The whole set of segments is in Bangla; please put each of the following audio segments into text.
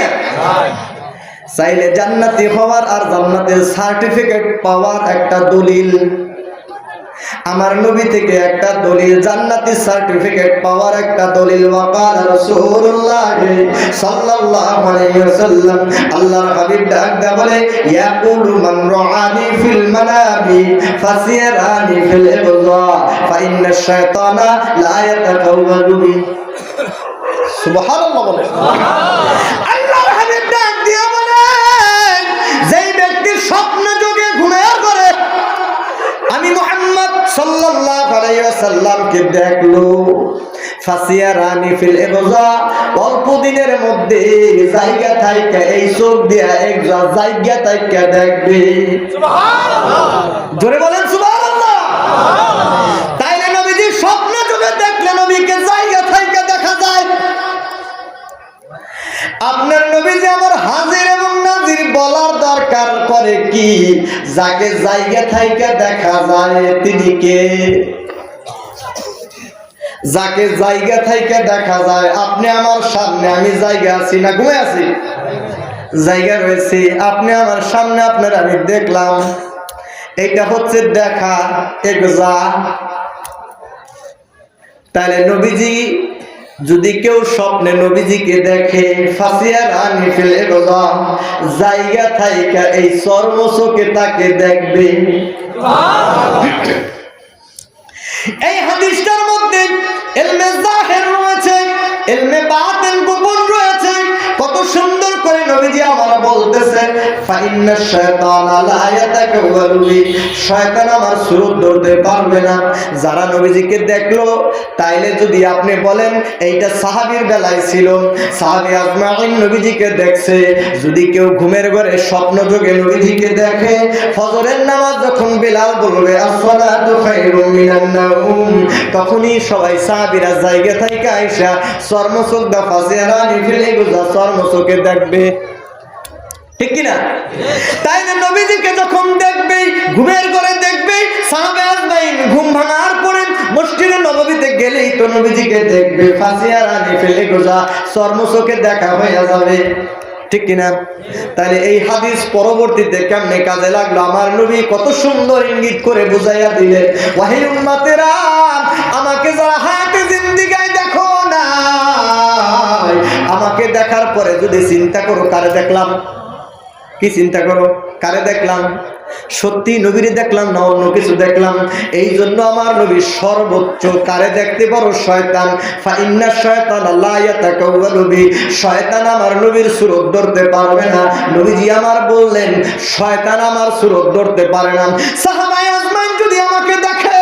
না? চাইলে জান্নাতি হওয়ার আর জান্নাতের সার্টিফিকেট পাওয়ার একটা দলিল, আমার নবী থেকে একটা দলিল, জান্নাতি সার্টিফিকেট পাওয়ার একটা দলিল। ওয়াকাল রাসূলুল্লাহ সাল্লাল্লাহু আলাইহি ওয়াসাল্লাম, আল্লাহর হাবিব ডাক দেয়া বলে, ইয়াকুলু মান রাআনি ফিল মানামি ফাসিরানি ফিল ইবযা ফা ইন্না শাইতানা লা ইয়াতাকাওয়ালু বি। সুবহানাল্লাহ বলে। আল্লাহর হাবিব ডাক দিয়া বলে, যেই ব্যক্তি স্বপ্ন যোগে ঘুমের করে আমি মুহাম্মদ সাল্লাল্লাহু আলাইহি ওয়াসাল্লামকে দেখলো, ফাসিয়ারানি ফিল ইবযা, অল্প দিনের মধ্যে জায়গা থাইকা এই চোখ দিয়া এক জায়গা থাইকা দেখবে। সুবহানাল্লাহ, জোরে বলেন সুবহানাল্লাহ। তাইলে নবীজি স্বপ্ন যোগে দেখলে নবীকে জায়গা থাইকা দেখা যায়। আপনার নবীজি আমার হাজির এবং নাজির বলার দরকার করে কি? যাকে জায়গা থাইকা দেখা যায় তিনি কে? যাকে জায়গা থাইকা দেখা যায়, আপনি আমার সামনে, আমি জায়গা আছি না ঘুমে আছি? জায়গা রয়েছে, আপনি আমার সামনে, আপনার আমি দেখলাম, এটা হচ্ছে দেখা একজা। তাহলে নবীজি যদি কেউ স্বপ্নে নবীজিকে দেখে, ফাসিয়ারানি ফিল ইবযা, জায়গা থাইকা এই চর্মচোখে তাকে দেখবে। এই হাদিসটার মধ্যে ইলমে যাহির রয়েছে, ইলমে বাতিন গোপন রয়েছে। কত সুন্দর করে নবীজি আমার বলতেছে, ফা ইন্না শাইতানা লা ইয়াতাকাওয়ালু বি, শয়তান আমার সুরত ধরতে পারবে না। যারা নবীজিকে দেখলো, তাইলে যদি আপনি বলেন এইটা সাহাবীর বেলায় ছিল, সাহাবী আজমাইন নবীজিকে দেখছে, যদি কেউ ঘুমের ঘরে স্বপ্ন যোগে নবীজিকে দেখে, ফজরের নামাজ যখন বিলাল বলবে আসসালাতু খায়রুম মিনান নাওম, তখনই সবাই সাহাবীরা জায়গা থেকে আয়েশা চর্মচোখ দা ফাসিয়ারানি ফিল ইবযা চর্মচোখে দেখবে, ঠিক কি না? তাই না? নবীজিকে যখন দেখবে, ঘুমের ঘরে দেখবে, সাহাবা আজমাইন ঘুম ভাঙার পরে মসজিদে নববীতে গেলেই তো নবীজিকে দেখবে, ফাসিয়ারানি ফিল ইবযা চর্মচোখে দেখা হয়ে যাবে, ঠিক কিনা? তাহলে এই হাদিস পরবর্তীতে কেমনে কাজে লাগলো? আমার নবী কত সুন্দর ইঙ্গিত করে বুঝাইয়া দিলেন, ওয়াহি উম্মতেরা, আমাকে যারা হায়াতে জিন্দেগায় দেখো না, আমাকে দেখার পরে যদি চিন্তা করো কারে দেখলাম, কি চিন্তা করো কারে দেখলাম? সত্যি নবীরে দেখলাম না অন্য কিছু দেখলাম? এই জন্য আমার নবী সর্বোচ্চ কারে দেখতে পারো? শয়তান। ফা ইন্না শায়তানা লা ইয়াতাকাওয়ালু বি, শয়তান আমার নবীর সুরত ধরতে পারবে না। নবীজি আমার বললেন শয়তান আমার সুরত ধরতে পারে না। সাহাবায়ে আজমাইন যদি আমাকে দেখে,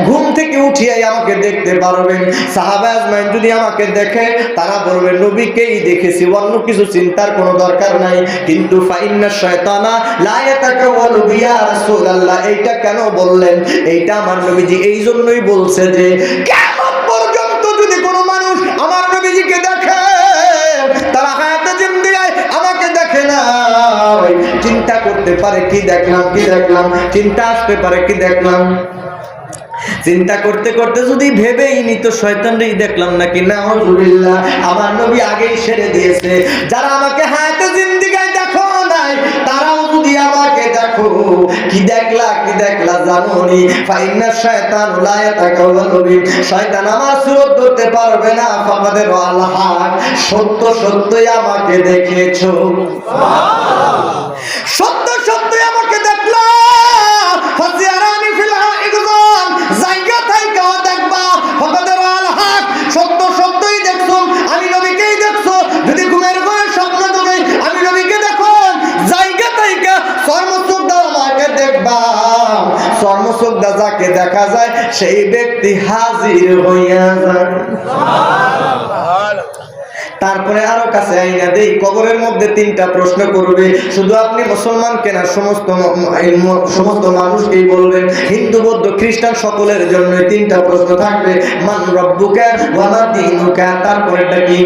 ঘুম থেকে উঠিয়ে আমাকে দেখতে পারবেন। সাহাবায়ে আজমাইন যদি আমাকে দেখে, তারা বলবে নবীকেই দেখেছি, অন্য কিছু চিন্তার কোনো দরকার নাই। কিন্তু ফা ইন্না শায়তানা লা ইয়াতাকাওয়ালু বি, ইয়া রাসূলুল্লাহ, এইটা কেন বললেন? এইটা আমার নবীজি এই জন্যই বলছে যে কিয়ামত পর্যন্ত যদি কোনো মানুষ আমার নবীজিকে দেখে, তারা হায়াতে জিন্দেগায় আমাকে দেখে না, চিন্তা করতে পারে কি দেখলাম, কি দেখলাম, চিন্তা আসতে পারে কি দেখলাম। চিন্তা করতে করতে যদি ভেবেই নিত শয়তানই দেখলাম নাকি, নাউযুবিল্লাহ, আমার নবী আগেই সেরে দিয়েছে, যারা আমাকে হায়াতে জিন্দেগায় দেখো নাই, তারাও যদি আমাকে দেখো, কি দেখলা, কি দেখলা জানোনি? ফা ইন্না শায়তানা লা ইয়াতাকাওয়ালু বি, শয়তান আমার সুরত ধরতে পারবে না। ফাকাদের আল হক, সত্য সত্যই আমাকে দেখেছো, সুবহানাল্লাহ, সত্য সত্যই আমাকে দেখলা। ফাসিয়ারানি ফিল ইবযা, জায়গা থাইকা দেখবা। ফাকাদের আল হক, সত্য সত্যই দেখছো, আমি নবীকেই দেখছো। যদি ঘুমের ঘরে স্বপ্ন দেখো, আমি নবীকে দেখো, জায়গা থাইকা চর্মচোখ দা আমাকে দেখবা। চর্মচোখ দা যাকে দেখা যায়, সেই ব্যক্তি হাজির হইয়া যায়। তারপরে আরো কাছে আইনা দেই, কবরের মধ্যে তিনটা প্রশ্ন করবে। শুধু আপনি মুসলমান কেনা, সমস্ত মানুষকেই বলবেন, হিন্দু বৌদ্ধ খ্রিস্টান সকলের জন্য তিনটা প্রশ্ন থাকবে। মান রব্বুকা ওয়া মা দীনুকা, তারপরেটা কি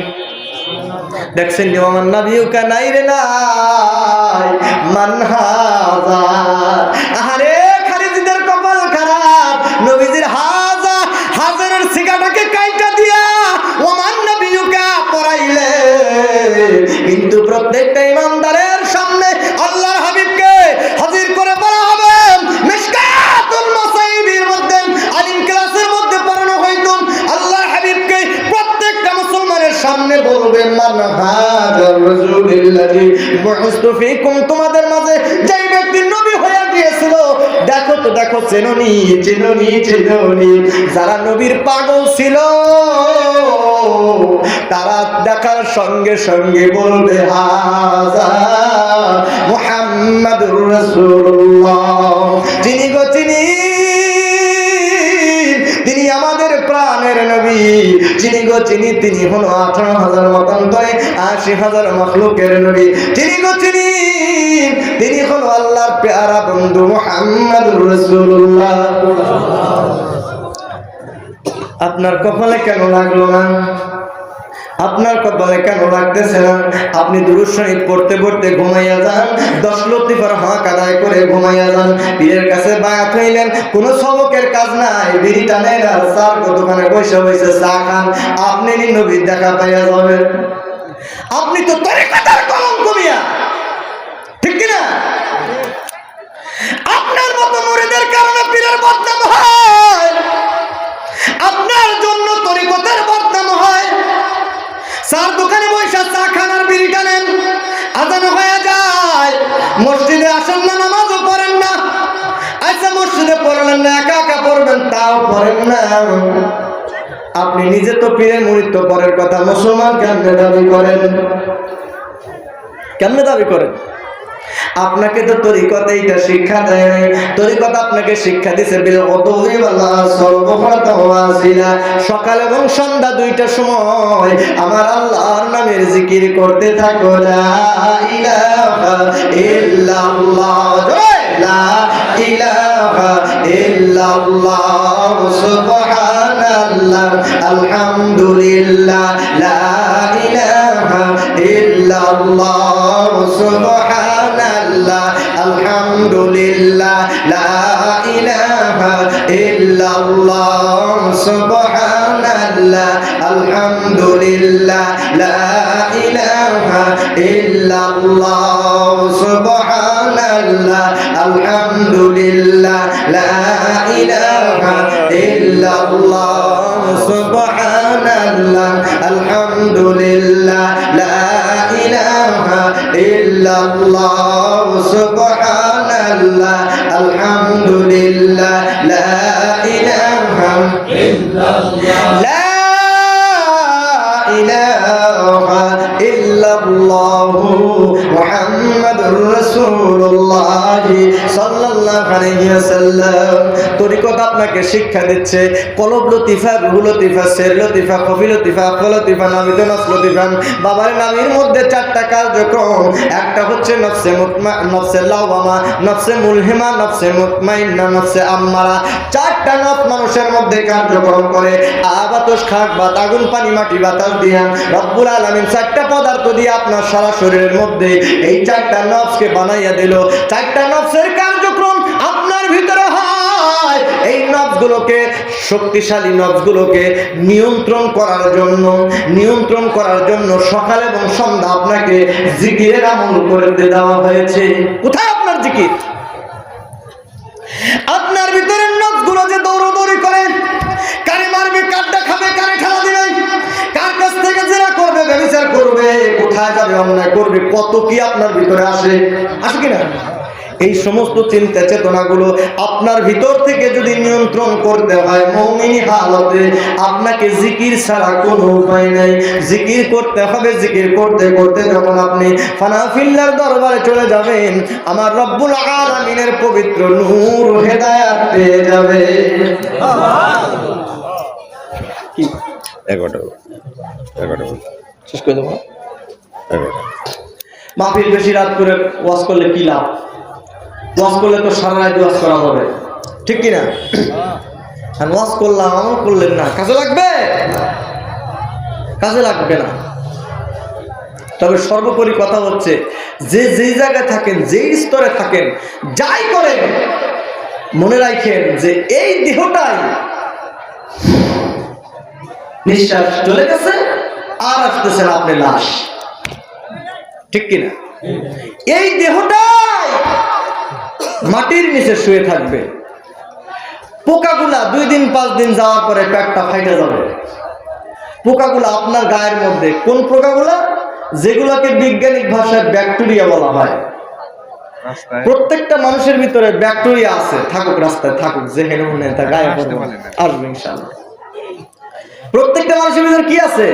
দেখছেন? ওয়ামান নাবিয়ুকা, নাই রে নাই। মান হাযা, আহারে খারিজিদের কপাল খারাপ, নবীজির হাযা, হাজারের সিগাটাকে কাইটা দিয়া ওয়ামান নাবিয়ুকা পড়াইলেন। কিন্তু প্রত্যেকটা ইমানদারের সামনে আল্লাহর হাবিবকে হাজির করে বলা হবে। মিশকাতুল মাসাইবির মধ্যে আলিম ক্লাসের মধ্যে পড়ানো হইতো, আল্লাহর হাবিবকে প্রত্যেকটা মুসলমানের সামনে বলবে মান হাযার রাসূলুল্লাহি বুইসতু ফীকুম, তোমাদের মাঝে যেই ব্যক্তি নবী হয়ে গিয়েছিল দেখো তো দেখো, চেননি চেননি চেননি। যারা নবীর পাগল ছিল তারা দেখার সঙ্গে সঙ্গে বলবে হাযা মুহাম্মাদুর রাসূলুল্লাহ, চিনি গো চিনি, তিনি আমাদের প্রাণের নবী, চিনি গো চিনি, তিনি হলো 18,000 মতান্তরে 80,000 মাখলুকের নবী, চিনি গো চিনি, তিনি হলো আল্লাহর প্যারা বন্ধু মুহাম্মাদুর রাসূলুল্লাহ। আপনার কপালে কেন লাগলো না? আপনার কপালে কেন লাগতেছে না? আপনি দুরূদ শরীফ পড়তে পড়তে ঘুমাইয়া যান, 10 লতিফার হক আদায় করে ঘুমাইয়া যান, পীরের কাছে বায়াত হইলেন, কোনো সবকের কাজ নাই, বিড়ি টানেন আর চার দোকানে বসে বসে চা খান, আপনি নবীর দেখা পাইয়া যাবেন। আপনি তো তরিকতের কলঙ্ক মিয়া, ঠিক কিনা? আপনার মতো মুরিদের কারণে পীরের বদনাম হয়, আপনার জন্য তরিকতের বদনাম হয়। চার দোকানে বসে চা খান আর বিড়ি টানেন, আজান হয়ে যায়, মসজিদে আসেন না, নামাজও পড়েন না। আচ্ছা মসজিদে পড়লেন না, একা একা পড়বেন তাও পড়েন না। আপনি নিজে তো পীরের মুরিদ তো পরের কথা, মুসলমান কেমনে দাবি করেন? কেমনে দাবি করেন? আপনাকে তো তরিকত এইটা শিক্ষা দেয় নাই, তরিকত আপনাকে শিক্ষা দিছে বিল উদুহি ওয়াল আসর বুকরাতা ওয়া আসিলা, সকাল এবং সন্ধ্যা 2টা সময় আমার আল্লাহর নামের জিকির করতে থাকো, লা ইলাহা ইল্লাল্লাহ, লা ইলাহা ইল্লাল্লাহ, সুবহানাল্লাহ, আলহামদুলিল্লাহ, লা ইলাহা ইল্লাল্লাহ, সুবহানাল্লাহ, আলহামদুলিল্লাহ, লা ইলাহা ইল্লাল্লাহ, সুবহানাল্লাহ, আলহামদুলিল্লাহ, লা ইলাহা ইল্লাল্লাহ, সুবহানাল্লাহ, আলহামদুলিল্লাহ, লা ইলাহা ইল্লাল্লাহ, সুবহানাল্লাহ, আলহামদুলিল্লাহ, লা ইলাহা ইল্লাল্লাহ, সুবহানাল্লাহ, আলহামদুলিল্লাহ, লা ইলাহা ইল্লাল্লাহ, লা ইলাহা ইল্লাল্লাহ, মুহাম্মাদুর রাসূলুল্লাহ সাল্লাল্লাহু আলাইহি ওয়াসাল্লাম। তরিকত আপনাকে শিক্ষা দিচ্ছে কলব লতিফা, রুহ লতিফা, সের লতিফা, কফি লতিফা, আকল লতিফা, নামিত নফস লতিফা। বাবার নামের মধ্যে 4টা কার্যক্রম, একটা হচ্ছে নফসে মুতমাইন্না, নফসে লাওয়ামা, নফসে মুলহিমা, নফসে মুতমাইন্না, নফসে আম্মারা। 4টা নফস মানুষের মধ্যে কার্যক্রম করে। বাতাস, খাক বাত, আগুন, পানি, মাটি, বাতাস দিয়া রব্বুল আলামিন 4টা পদার্থ দিয়ে আপনার সারা শরীরের মধ্যে এই 4টা নফসকে বানাইয়া দিল। 4টা নফসের কার্যক্রম আপনার ভিতরে হয়। এই নফসগুলোকে, শক্তিশালী নফসগুলোকে নিয়ন্ত্রণ করার জন্য সকাল এবং সন্ধ্যা আপনাকে জিকিরের আমল করতে দেওয়া হয়েছে। কোথায় আপনার জিকির? আপনার ভিতরের নফসগুলো যে দৌড়দৌড়ি করে, কারে মারবে, কারটা খাবে, কারে ঠেলা দিবে, কার কাছ থেকে জেরা করবে, ব্যভিচার করবে, কোথায় যাবে, অন্যায় করবে, কত কি আপনার ভিতরে আসে কিনা? এই সমস্ত চিন্তা চেতনাগুলো আপনার ভিতর থেকে যদি নিয়ন্ত্রণ করতে হয় মুমিনি হালতে, আপনাকে জিকির ছাড়া কোনো উপায় নাই। জিকির করতে হবে। জিকির করতে করতে যখন আপনি ফানাফিল্লার দরবারে চলে যাবেন, আমার রব্বুল আলামিনের পবিত্র নূর হেদায়েত পেয়ে যাবে। কি 11টা শেষ করে দেবো। মাহফিল বেশি রাত করে ওয়াজ করলে কি লাভ? ওয়াজ করলে তো সারা রাত ওয়াজ করা হবে, ঠিক কিনা? আর ওয়াজ করলাম, আমল করলেন না, কাজে লাগবে? কাজে লাগবে না। তবে সর্বোপরি কথা হচ্ছে, যে যেই জায়গায় থাকেন, যেই স্তরে থাকেন, যাই করেন, মনে রাখেন যে এই দেহটাই নিঃশ্বাস চলে গেছে, আর আসতেছেন আপনি লাশ। ঠিক কিনা? এই দেহটাই মাটির নিচে শুয়ে থাকবে। পোকাগুলা 2 দিন 5 দিন যাওয়ার পরে পেটটা ফাইটে যাবে। পোকাগুলা আপনার গায়ের মধ্যে, কোন পোকাগুলা? যেগুলোকে বৈজ্ঞানিক ভাষায় ব্যাকটেরিয়া বলা হয়। প্রত্যেকটা মানুষের ভিতরে ব্যাকটেরিয়া আছে, থাকুক রাস্তায় থাকুক, যে হেনে মনে তা গায়ে আসবে ইনশাআল্লাহ। প্রত্যেকটা মানুষের ভিতরে কি আছে?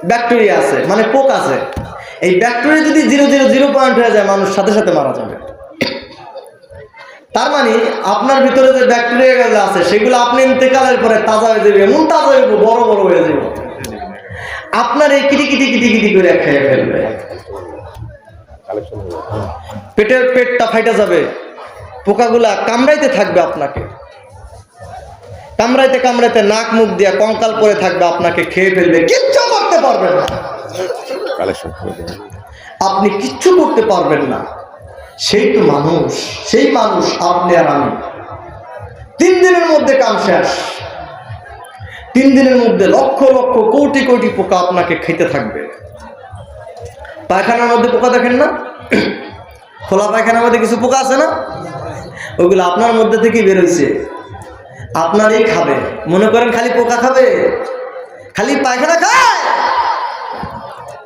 ব্যাকটেরিয়া আছে, মানে পোকা আছে। এই ব্যাকটেরিয়া যদি 0.0 পয়েন্ট হয়ে যায়, মানুষ সাথে সাথে মারা যাবে। তার মানে আপনার ভিতরে যে ব্যাকটেরিয়া গুলো আছে সেগুলো আপনি ইন্তেকালের পরে তাজা হয়ে যাবে, এমন তাজা হইব, বড় বড় হয়ে যাবে, আপনার এই কিটি কিটি কিটি কিটি করে খেয়ে ফেলবে। পেটটা ফাইটা যাবে, পোকাগুলা কামড়াইতে থাকবে আপনাকে, কামড়াইতে কামড়াইতে নাক মুখ দিয়ে কঙ্কাল পরে থাকবে, আপনাকে খেয়ে ফেলবে, কিচ্ছু করতে পারবেন না। আপনি কিচ্ছু করতে পারবেন না। সেই তো মানুষ, সেই মানুষ আপনি আর আমি। 3 দিনের মধ্যে কাম শেষ। 3 দিনের মধ্যে লক্ষ লক্ষ কোটি কোটি পোকা আপনাকে খেতে থাকবে। পায়খানার মধ্যে পোকা দেখেন না? খোলা পায়খানার মধ্যে কিছু পোকা আছে না? ওগুলো আপনার মধ্যে থেকেই বেরোইছে, আপনারই খাবে। মনে করেন খালি পোকা খাবে, খালি পায়খানা খায়,